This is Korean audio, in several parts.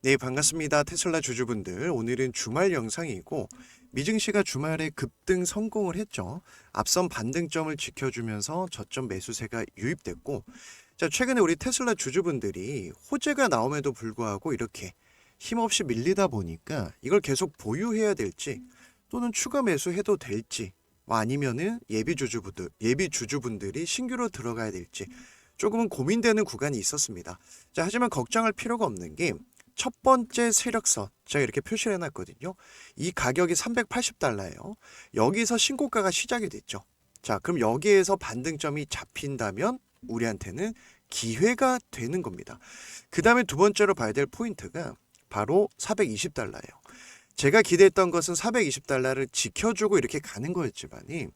네, 반갑습니다. 테슬라 주주분들. 오늘은 주말 영상이고, 미증시가 주말에 급등 성공을 했죠. 앞선 반등점을 지켜주면서 저점 매수세가 유입됐고, 자, 최근에 우리 테슬라 주주분들이 호재가 나옴에도 불구하고 이렇게 힘없이 밀리다 보니까 이걸 계속 보유해야 될지 또는 추가 매수해도 될지, 뭐 아니면은 예비 주주분들이 신규로 들어가야 될지 조금은 고민되는 구간이 있었습니다. 자, 하지만 걱정할 필요가 없는 게 첫 번째 세력선 제가 이렇게 표시를 해놨거든요. 이 가격이 380달러예요. 여기서 신고가가 시작이 됐죠. 자, 그럼 여기에서 반등점이 잡힌다면 우리한테는 기회가 되는 겁니다. 그 다음에 두 번째로 봐야 될 포인트가 바로 420달러예요. 제가 기대했던 것은 420달러를 지켜주고 이렇게 가는 거였지만이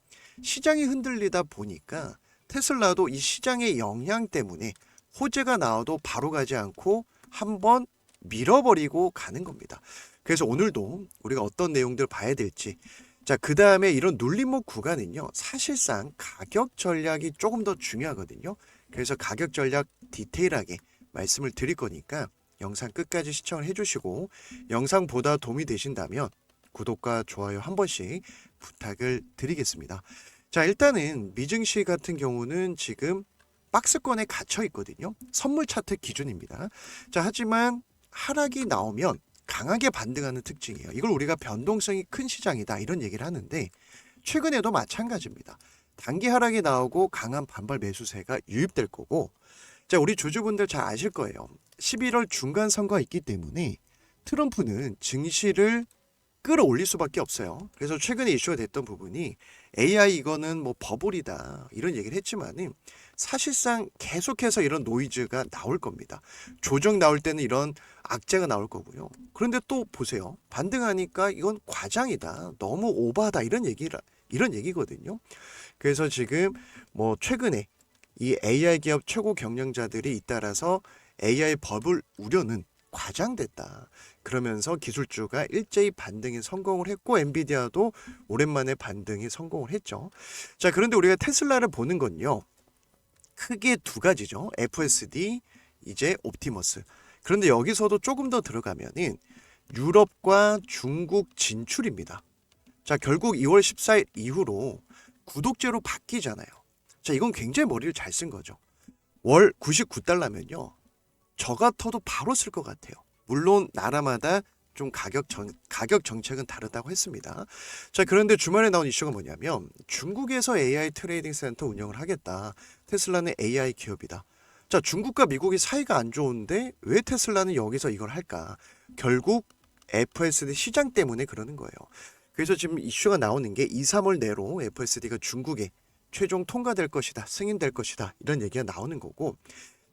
시장이 흔들리다 보니까 테슬라도 이 시장의 영향 때문에 호재가 나와도 바로 가지 않고 한번 밀어버리고 가는 겁니다. 그래서 오늘도 우리가 어떤 내용들 봐야 될지, 자, 그 다음에 이런 눌림목 구간은요, 사실상 가격 전략이 조금 더 중요하거든요. 그래서 가격 전략 디테일하게 말씀을 드릴 거니까 영상 끝까지 시청을 해주시고, 영상 보다 도움이 되신다면 구독과 좋아요 한 번씩 부탁을 드리겠습니다. 자, 일단은 미증시 같은 경우는 지금 박스권에 갇혀 있거든요. 선물 차트 기준입니다. 자, 하지만 하락이 나오면 강하게 반등하는 특징이에요. 이걸 우리가 변동성이 큰 시장이다 이런 얘기를 하는데 최근에도 마찬가지입니다. 단기 하락이 나오고 강한 반발 매수세가 유입될 거고, 자, 우리 주주분들 잘 아실 거예요. 11월 중간 선거가 있기 때문에 트럼프는 증시를 끌어올릴 수밖에 없어요. 그래서 최근에 이슈가 됐던 부분이 AI 이거는 뭐 버블이다 이런 얘기를 했지만은 사실상 계속해서 이런 노이즈가 나올 겁니다. 조정 나올 때는 이런 악재가 나올 거고요. 그런데 또 보세요. 반등하니까 이건 과장이다. 너무 오바다 이런 얘기거든요. 그래서 지금 뭐 최근에 이 AI 기업 최고 경영자들이 잇따라서 AI 버블 우려는 과장됐다. 그러면서 기술주가 일제히 반등에 성공을 했고 엔비디아도 오랜만에 반등에 성공을 했죠. 자, 그런데 우리가 테슬라를 보는 건요. 크게 두 가지죠. FSD, 이제 옵티머스. 그런데 여기서도 조금 더 들어가면은 유럽과 중국 진출입니다. 자, 결국 2월 14일 이후로 구독제로 바뀌잖아요. 자, 이건 굉장히 머리를 잘 쓴 거죠. 월 99달러면요. 저 같아도 바로 쓸 것 같아요. 물론 나라마다 좀 가격 정책은 다르다고 했습니다. 자, 그런데 주말에 나온 이슈가 뭐냐면 중국에서 AI 트레이딩 센터 운영을 하겠다. 테슬라는 AI 기업이다. 자, 중국과 미국이 사이가 안 좋은데 왜 테슬라는 여기서 이걸 할까? 결국 FSD 시장 때문에 그러는 거예요. 그래서 지금 이슈가 나오는 게 2, 3월 내로 FSD가 중국에 최종 통과될 것이다. 승인될 것이다. 이런 얘기가 나오는 거고,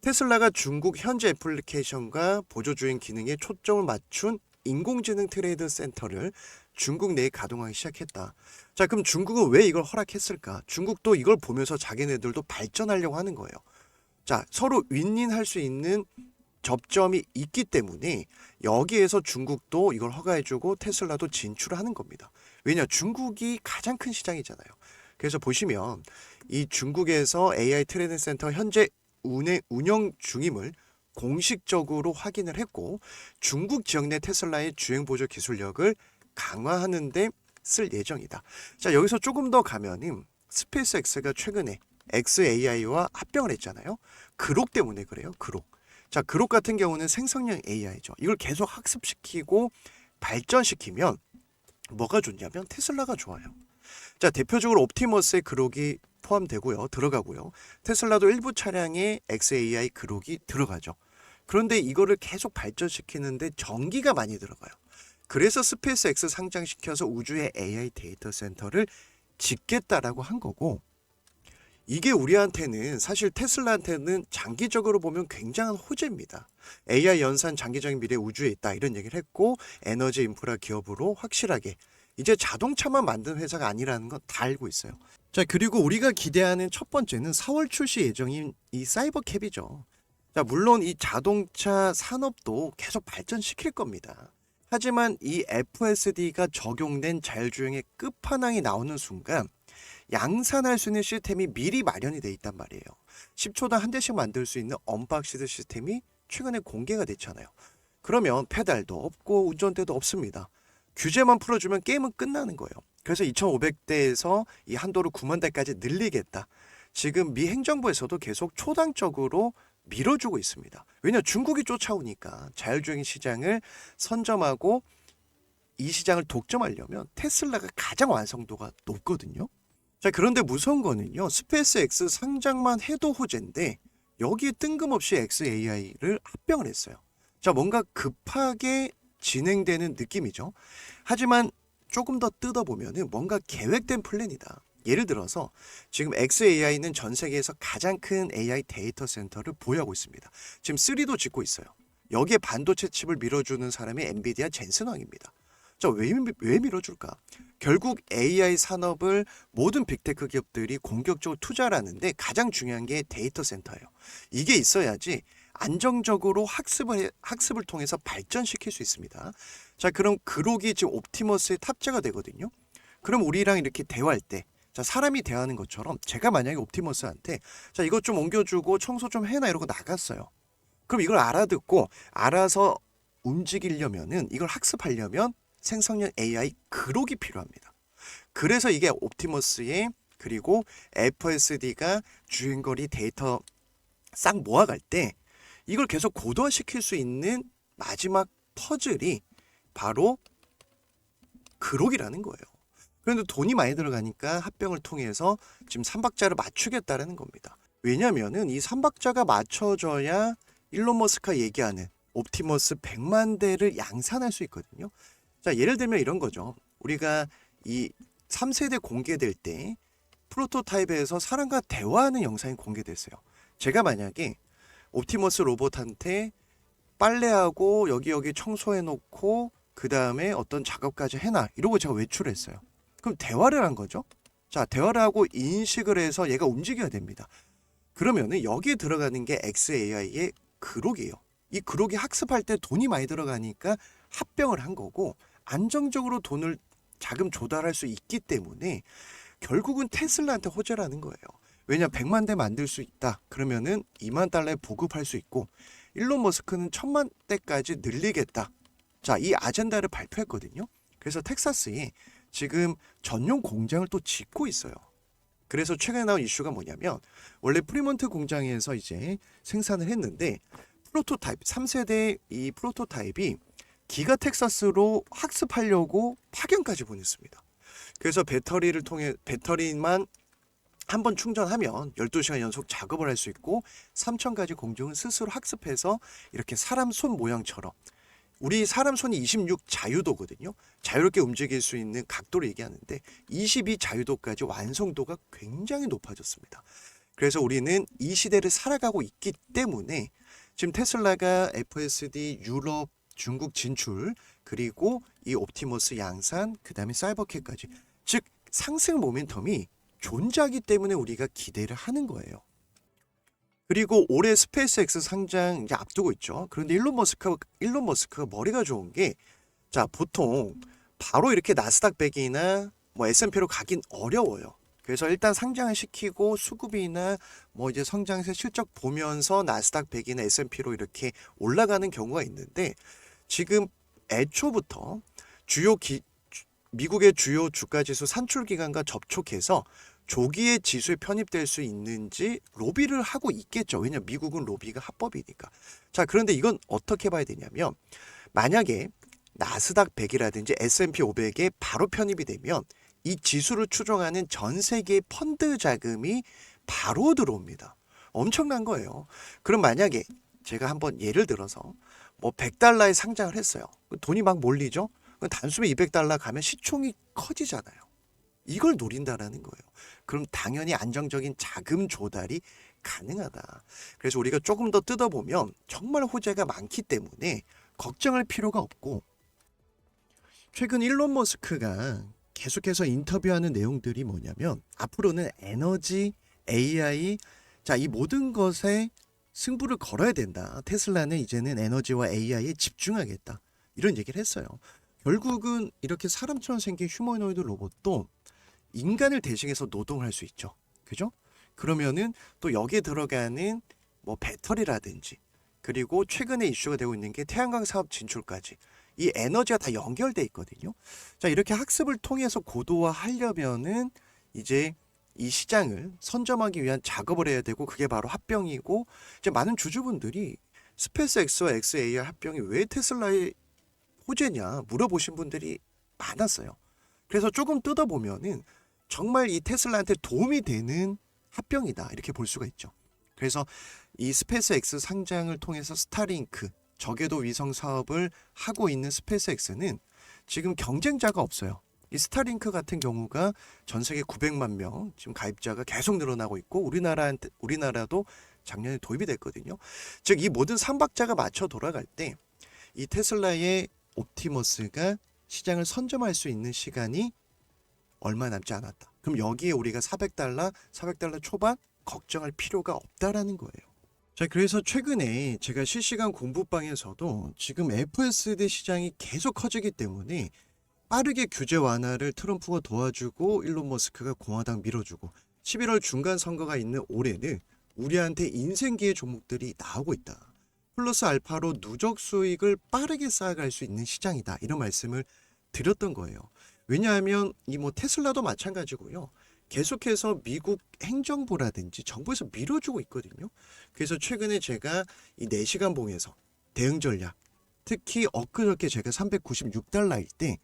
테슬라가 중국 현지 애플리케이션과 보조주행 기능에 초점을 맞춘 인공지능 트레이드 센터를 중국 내에 가동하기 시작했다. 자, 그럼 중국은 왜 이걸 허락했을까? 중국도 이걸 보면서 자기네들도 발전하려고 하는 거예요. 자, 서로 윈윈할 수 있는 접점이 있기 때문에 여기에서 중국도 이걸 허가해주고 테슬라도 진출을 하는 겁니다. 왜냐? 중국이 가장 큰 시장이잖아요. 그래서 보시면 이 중국에서 AI 트레이딩 센터 현재 운영 중임을 공식적으로 확인을 했고, 중국 지역 내 테슬라의 주행 보조 기술력을 강화하는 데 쓸 예정이다. 자, 여기서 조금 더 가면은 스페이스X가 최근에 xAI와 합병을 했잖아요. 그록 때문에 그래요. 그록. 자, 그록 같은 경우는 생성형 AI죠. 이걸 계속 학습시키고 발전시키면 뭐가 좋냐면 테슬라가 좋아요. 자, 대표적으로 옵티머스의 그록이 포함되고요. 들어가고요. 테슬라도 일부 차량에 xAI 그록이 들어가죠. 그런데 이거를 계속 발전시키는데 전기가 많이 들어가요. 그래서 스페이스X 상장시켜서 우주의 AI 데이터 센터를 짓겠다라고 한 거고, 이게 우리한테는 사실 테슬라한테는 장기적으로 보면 굉장한 호재입니다. AI 연산 장기적인 미래 우주에 있다 이런 얘기를 했고, 에너지 인프라 기업으로 확실하게 이제 자동차만 만드는 회사가 아니라는 건 다 알고 있어요. 자, 그리고 우리가 기대하는 첫 번째는 4월 출시 예정인 이 사이버캡이죠. 자, 물론 이 자동차 산업도 계속 발전시킬 겁니다. 하지만 이 FSD가 적용된 자율주행의 끝판왕이 나오는 순간 양산할 수 있는 시스템이 미리 마련이 돼 있단 말이에요. 10초당 한 대씩 만들 수 있는 언박시드 시스템이 최근에 공개가 됐잖아요. 그러면 페달도 없고 운전대도 없습니다. 규제만 풀어주면 게임은 끝나는 거예요. 그래서 2,500대에서 이 한도를 9만 대까지 늘리겠다. 지금 미 행정부에서도 계속 초당적으로 밀어주고 있습니다. 왜냐 중국이 쫓아오니까 자율주행 시장을 선점하고 이 시장을 독점하려면 테슬라가 가장 완성도가 높거든요. 자, 그런데 무서운 거는요. 스페이스 X 상장만 해도 호재인데 여기에 뜬금없이 xAI를 합병을 했어요. 자, 뭔가 급하게 진행되는 느낌이죠. 하지만 조금 더 뜯어보면은 뭔가 계획된 플랜이다. 예를 들어서 지금 xAI는 전 세계에서 가장 큰 AI 데이터 센터를 보유하고 있습니다. 지금 3도 짓고 있어요. 여기에 반도체 칩을 밀어주는 사람이 엔비디아 젠슨 왕입니다. 자, 왜 밀어줄까? 결국 AI 산업을 모든 빅테크 기업들이 공격적으로 투자를 하는데 가장 중요한 게 데이터 센터예요. 이게 있어야지 안정적으로 학습을 통해서 발전시킬 수 있습니다. 자, 그럼 그록이 지금 옵티머스에 탑재가 되거든요. 그럼 우리랑 이렇게 대화할 때, 자, 사람이 대화하는 것처럼 제가 만약에 옵티머스한테 자, 이것 좀 옮겨주고 청소 좀 해놔 이러고 나갔어요. 그럼 이걸 알아듣고 알아서 움직이려면은 이걸 학습하려면 생성형 AI 그록이 필요합니다. 그래서 이게 옵티머스에 그리고 FSD가 주행거리 데이터 싹 모아갈 때 이걸 계속 고도화시킬 수 있는 마지막 퍼즐이 바로 그록이라는 거예요. 그런데 돈이 많이 들어가니까 합병을 통해서 지금 3박자를 맞추겠다라는 겁니다. 왜냐면은 이 3박자가 맞춰져야 일론 머스크가 얘기하는 옵티머스 100만 대를 양산할 수 있거든요. 자, 예를 들면 이런 거죠. 우리가 이 3세대 공개될 때 프로토타입에서 사람과 대화하는 영상이 공개됐어요. 제가 만약에 옵티머스 로봇한테 빨래하고 여기 청소해 놓고 그 다음에 어떤 작업까지 해놔 이러고 제가 외출했어요. 그럼 대화를 한 거죠. 자, 대화를 하고 인식을 해서 얘가 움직여야 됩니다. 그러면은 여기에 들어가는 게 xAI의 그록이에요. 이 그록이 학습할 때 돈이 많이 들어가니까 합병을 한 거고 안정적으로 돈을 자금 조달할 수 있기 때문에 결국은 테슬라한테 호재라는 거예요. 왜냐 100만 대 만들 수 있다. 그러면은 2만 달러에 보급할 수 있고 일론 머스크는 1000만 대까지 늘리겠다. 자, 이 아젠다를 발표했거든요. 그래서 텍사스에 지금 전용 공장을 또 짓고 있어요. 그래서 최근에 나온 이슈가 뭐냐면 원래 프리몬트 공장에서 이제 생산을 했는데 프로토타입 3세대 이 프로토타입이 기가 텍사스로 학습하려고 파견까지 보냈습니다. 그래서 배터리를 통해 배터리만 한 번 충전하면 12시간 연속 작업을 할 수 있고 3,000가지 공정을 스스로 학습해서 이렇게 사람 손 모양처럼 우리 사람 손이 26 자유도거든요. 자유롭게 움직일 수 있는 각도를 얘기하는데 22 자유도까지 완성도가 굉장히 높아졌습니다. 그래서 우리는 이 시대를 살아가고 있기 때문에 지금 테슬라가 FSD 유럽 중국 진출 그리고 이 옵티머스 양산 그다음에 사이버캣까지 즉 상승 모멘텀이 존재하기 때문에 우리가 기대를 하는 거예요. 그리고 올해 스페이스X 상장 이제 앞두고 있죠. 그런데 일론 머스크가 머리가 좋은 게 자, 보통 바로 이렇게 나스닥 100이나 뭐 S&P로 가긴 어려워요. 그래서 일단 상장을 시키고 수급이나 뭐 이제 성장세 실적 보면서 나스닥 100이나 S&P로 이렇게 올라가는 경우가 있는데 지금 애초부터 미국의 주요 주가지수 산출기관과 접촉해서 조기에 지수에 편입될 수 있는지 로비를 하고 있겠죠. 왜냐하면 미국은 로비가 합법이니까. 자, 그런데 이건 어떻게 봐야 되냐면 만약에 나스닥 100이라든지 S&P 500에 바로 편입이 되면 이 지수를 추종하는 전 세계의 펀드 자금이 바로 들어옵니다. 엄청난 거예요. 그럼 만약에 제가 한번 예를 들어서 뭐 100달러에 상장을 했어요. 돈이 막 몰리죠. 단숨에 200달러 가면 시총이 커지잖아요. 이걸 노린다라는 거예요. 그럼 당연히 안정적인 자금 조달이 가능하다. 그래서 우리가 조금 더 뜯어보면 정말 호재가 많기 때문에 걱정할 필요가 없고 최근 일론 머스크가 계속해서 인터뷰하는 내용들이 뭐냐면 앞으로는 에너지, AI, 자, 이 모든 것에 승부를 걸어야 된다. 테슬라는 이제는 에너지와 AI에 집중하겠다. 이런 얘기를 했어요. 결국은 이렇게 사람처럼 생긴 휴머노이드 로봇도 인간을 대신해서 노동할 수 있죠. 그죠? 그러면은 또 여기에 들어가는 뭐 배터리라든지 그리고 최근에 이슈가 되고 있는 게 태양광 사업 진출까지. 이 에너지가 다 연결돼 있거든요. 자, 이렇게 학습을 통해서 고도화하려면은 이제 이 시장을 선점하기 위한 작업을 해야 되고, 그게 바로 합병이고, 이제 많은 주주분들이 스페이스 X와 XAI 합병이 왜 테슬라의 호재냐 물어보신 분들이 많았어요. 그래서 조금 뜯어보면은 정말 이 테슬라한테 도움이 되는 합병이다, 이렇게 볼 수가 있죠. 그래서 이 스페이스 X 상장을 통해서 스타링크 저궤도 위성 사업을 하고 있는 스페이스 X는 지금 경쟁자가 없어요. 이 스타링크 같은 경우가 전 세계 900만 명 지금 가입자가 계속 늘어나고 있고, 우리나라도 작년에 도입이 됐거든요. 즉 이 모든 삼박자가 맞춰 돌아갈 때 이 테슬라의 옵티머스가 시장을 선점할 수 있는 시간이 얼마 남지 않았다. 그럼 여기에 우리가 400달러 초반 걱정할 필요가 없다라는 거예요. 자, 그래서 최근에 제가 실시간 공부방에서도 지금 FSD 시장이 계속 커지기 때문에 빠르게 규제 완화를 트럼프가 도와주고 일론 머스크가 공화당 밀어주고 11월 중간 선거가 있는 올해는 우리한테 인생기의 종목들이 나오고 있다. 플러스 알파로 누적 수익을 빠르게 쌓아갈 수 있는 시장이다, 이런 말씀을 드렸던 거예요. 왜냐하면 이 테슬라도 마찬가지고요. 계속해서 미국 행정부라든지 정부에서 밀어주고 있거든요. 그래서 최근에 제가 이 4시간 봉에서 대응 전략, 특히 엊그저께 제가 396달러일 때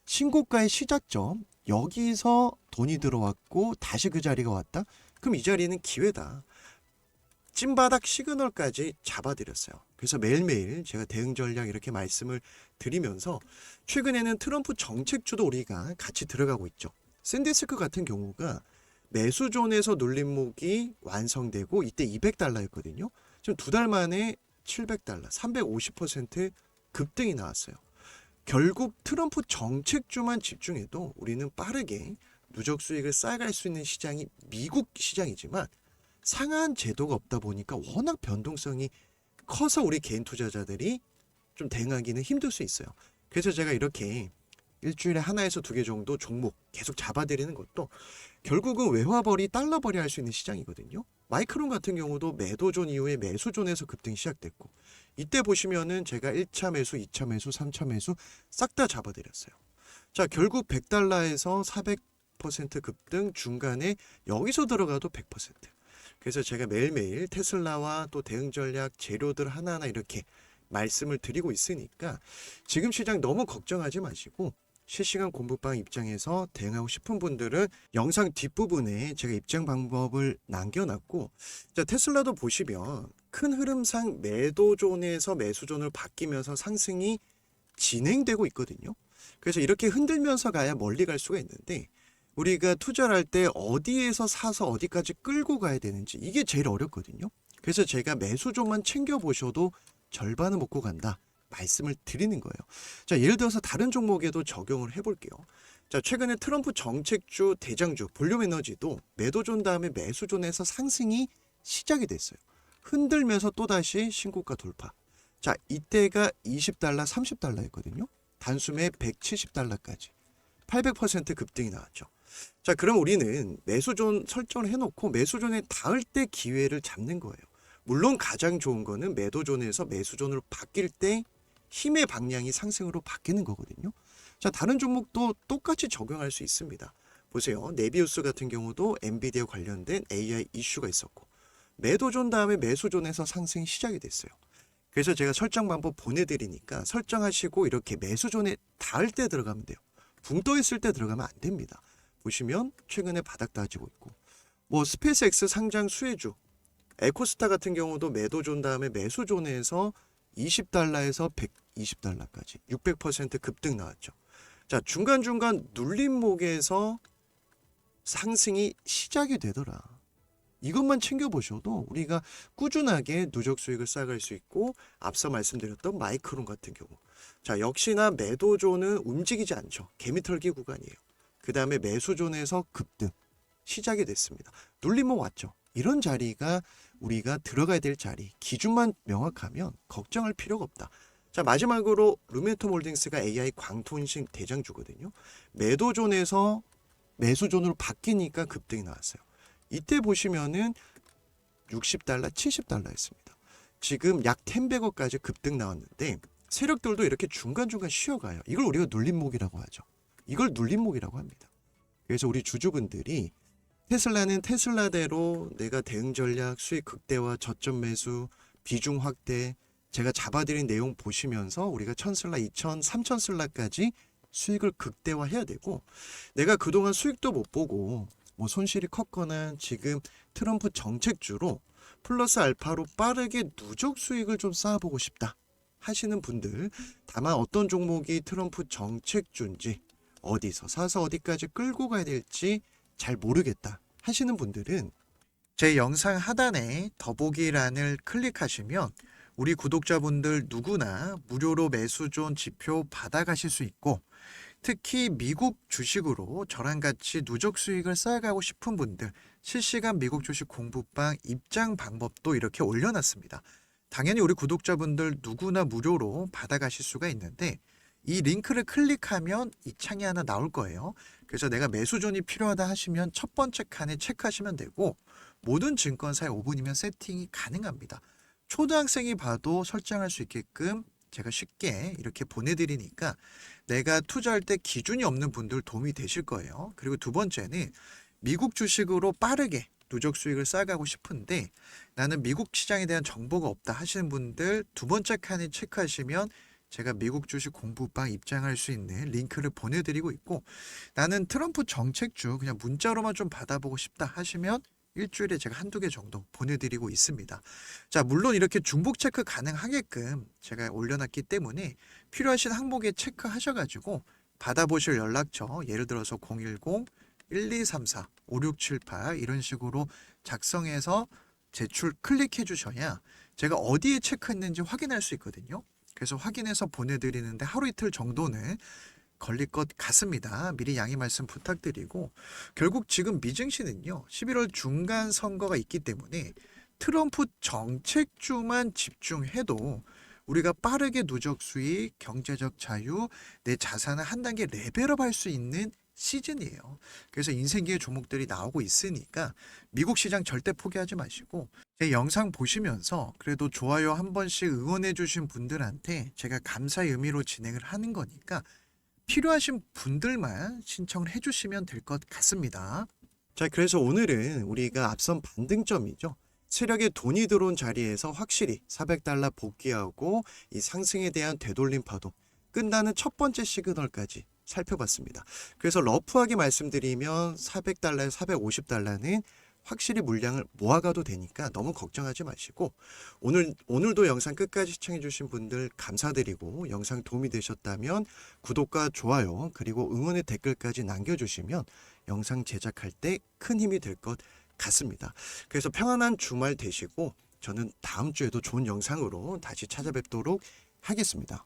신고가의 시작점, 여기서 돈이 들어왔고 다시 그 자리가 왔다? 그럼 이 자리는 기회다. 찐바닥 시그널까지 잡아드렸어요. 그래서 매일매일 제가 대응 전략 이렇게 말씀을 드리면서 최근에는 트럼프 정책주도 우리가 같이 들어가고 있죠. 샌디스크 같은 경우가 매수존에서 눌림목이 완성되고 이때 200달러였거든요. 지금 2달 만에 700달러, 350% 급등이 나왔어요. 결국 트럼프 정책주만 집중해도 우리는 빠르게 누적 수익을 쌓아갈 수 있는 시장이 미국 시장이지만 상한 제도가 없다 보니까 워낙 변동성이 커서 우리 개인 투자자들이 좀 대응하기는 힘들 수 있어요. 그래서 제가 이렇게 일주일에 하나에서 2개 정도 종목 계속 잡아드리는 것도 결국은 외화벌이 달러벌이 할 수 있는 시장이거든요. 마이크론 같은 경우도 매도존 이후에 매수존에서 급등이 시작됐고, 이때 보시면은 제가 1차 매수, 2차 매수, 3차 매수 싹 다 잡아드렸어요. 자, 결국 100달러에서 400% 급등, 중간에 여기서 들어가도 100%. 그래서 제가 매일매일 테슬라와 또 대응 전략 재료들 하나하나 이렇게 말씀을 드리고 있으니까 지금 시장 너무 걱정하지 마시고 실시간 공부방 입장에서 대응하고 싶은 분들은 영상 뒷부분에 제가 입장 방법을 남겨놨고, 자, 테슬라도 보시면 큰 흐름상 매도존에서 매수존을 바뀌면서 상승이 진행되고 있거든요. 그래서 이렇게 흔들면서 가야 멀리 갈 수가 있는데, 우리가 투자를 할 때 어디에서 사서 어디까지 끌고 가야 되는지 이게 제일 어렵거든요. 그래서 제가 매수존만 챙겨보셔도 절반은 먹고 간다 말씀을 드리는 거예요. 자, 예를 들어서 다른 종목에도 적용을 해볼게요. 자, 최근에 트럼프 정책주 대장주 볼륨 에너지도 매도존 다음에 매수존에서 상승이 시작이 됐어요. 흔들면서 또다시 신고가 돌파. 자, 이때가 20달러, 30달러였거든요. 단숨에 170달러까지 800% 급등이 나왔죠. 자, 그럼 우리는 매수존 설정을 해놓고 매수존에 닿을 때 기회를 잡는 거예요. 물론 가장 좋은 거는 매도존에서 매수존으로 바뀔 때 힘의 방향이 상승으로 바뀌는 거거든요. 자, 다른 종목도 똑같이 적용할 수 있습니다. 보세요. 네비우스 같은 경우도 엔비디아 관련된 AI 이슈가 있었고 매도존 다음에 매수존에서 상승이 시작이 됐어요. 그래서 제가 설정 방법 보내드리니까 설정하시고 이렇게 매수존에 닿을 때 들어가면 돼요. 붕 떠 있을 때 들어가면 안 됩니다. 보시면 최근에 바닥 다지고 있고, 스페이스 X 상장 수혜주 에코스타 같은 경우도 매도존 다음에 매수존에서 20달러에서 120달러까지 600% 급등 나왔죠. 자, 중간중간 눌림목에서 상승이 시작이 되더라. 이것만 챙겨보셔도 우리가 꾸준하게 누적 수익을 쌓아갈 수 있고, 앞서 말씀드렸던 마이크론 같은 경우, 자, 역시나 매도존은 움직이지 않죠. 개미털기 구간이에요. 그 다음에 매수존에서 급등 시작이 됐습니다. 눌림목 왔죠. 이런 자리가 우리가 들어가야 될 자리, 기준만 명확하면 걱정할 필요가 없다. 자, 마지막으로 루멘텀 홀딩스가 AI 광통신 대장주거든요. 매도존에서 매수존으로 바뀌니까 급등이 나왔어요. 이때 보시면은 60달러, 70달러였습니다. 지금 약 10배거까지 급등 나왔는데 세력들도 이렇게 중간중간 쉬어가요. 이걸 우리가 눌림목이라고 하죠. 이걸 눌림목이라고 합니다. 그래서 우리 주주분들이 테슬라는 테슬라대로 내가 대응 전략, 수익 극대화, 저점 매수, 비중 확대, 제가 잡아드린 내용 보시면서 우리가 1000슬라, 2000, 3000슬라까지 수익을 극대화해야 되고, 내가 그동안 수익도 못 보고 뭐 손실이 컸거나 지금 트럼프 정책주로 플러스 알파로 빠르게 누적 수익을 좀 쌓아보고 싶다 하시는 분들, 다만 어떤 종목이 트럼프 정책주인지 어디서 사서 어디까지 끌고 가야 될지 잘 모르겠다 하시는 분들은 제 영상 하단에 더보기란을 클릭하시면 우리 구독자분들 누구나 무료로 매수존 지표 받아가실 수 있고, 특히 미국 주식으로 저랑 같이 누적 수익을 쌓아가고 싶은 분들 실시간 미국 주식 공부방 입장 방법도 이렇게 올려놨습니다. 당연히 우리 구독자분들 누구나 무료로 받아가실 수가 있는데, 이 링크를 클릭하면 이 창이 하나 나올 거예요. 그래서 내가 매수존이 필요하다 하시면 첫 번째 칸에 체크하시면 되고, 모든 증권사에 5분이면 세팅이 가능합니다. 초등학생이 봐도 설정할 수 있게끔 제가 쉽게 이렇게 보내드리니까 내가 투자할 때 기준이 없는 분들 도움이 되실 거예요. 그리고 두 번째는 미국 주식으로 빠르게 누적 수익을 쌓아가고 싶은데 나는 미국 시장에 대한 정보가 없다 하시는 분들 두 번째 칸에 체크하시면 제가 미국 주식 공부방 입장할 수 있는 링크를 보내드리고 있고, 나는 트럼프 정책주 그냥 문자로만 좀 받아보고 싶다 하시면 일주일에 제가 한두 개 정도 보내드리고 있습니다. 자, 물론 이렇게 중복 체크 가능하게끔 제가 올려놨기 때문에 필요하신 항목에 체크하셔가지고 받아보실 연락처, 예를 들어서 010-1234-5678 이런 식으로 작성해서 제출 클릭해 주셔야 제가 어디에 체크했는지 확인할 수 있거든요. 그래서 확인해서 보내드리는데 하루 이틀 정도는 걸릴 것 같습니다. 미리 양해 말씀 부탁드리고, 결국 지금 미증시는요 11월 중간 선거가 있기 때문에 트럼프 정책주만 집중해도 우리가 빠르게 누적 수익, 경제적 자유, 내 자산을 한 단계 레벨업 할 수 있는 시즌이에요. 그래서 인생기회 종목들이 나오고 있으니까 미국 시장 절대 포기하지 마시고, 제 영상 보시면서 그래도 좋아요 한 번씩 응원해 주신 분들한테 제가 감사의 의미로 진행을 하는 거니까 필요하신 분들만 신청을 해주시면 될 것 같습니다. 자, 그래서 오늘은 우리가 앞선 반등점이죠. 세력에 돈이 들어온 자리에서 확실히 400달러 복귀하고 이 상승에 대한 되돌림 파도 끝나는 첫 번째 시그널까지 살펴봤습니다. 그래서 러프하게 말씀드리면 400달러에서 450달러는 확실히 물량을 모아가도 되니까 너무 걱정하지 마시고, 오늘도 영상 끝까지 시청해주신 분들 감사드리고, 영상 도움이 되셨다면 구독과 좋아요 그리고 응원의 댓글까지 남겨주시면 영상 제작할 때 큰 힘이 될 것 같습니다. 그래서 평안한 주말 되시고 저는 다음 주에도 좋은 영상으로 다시 찾아뵙도록 하겠습니다.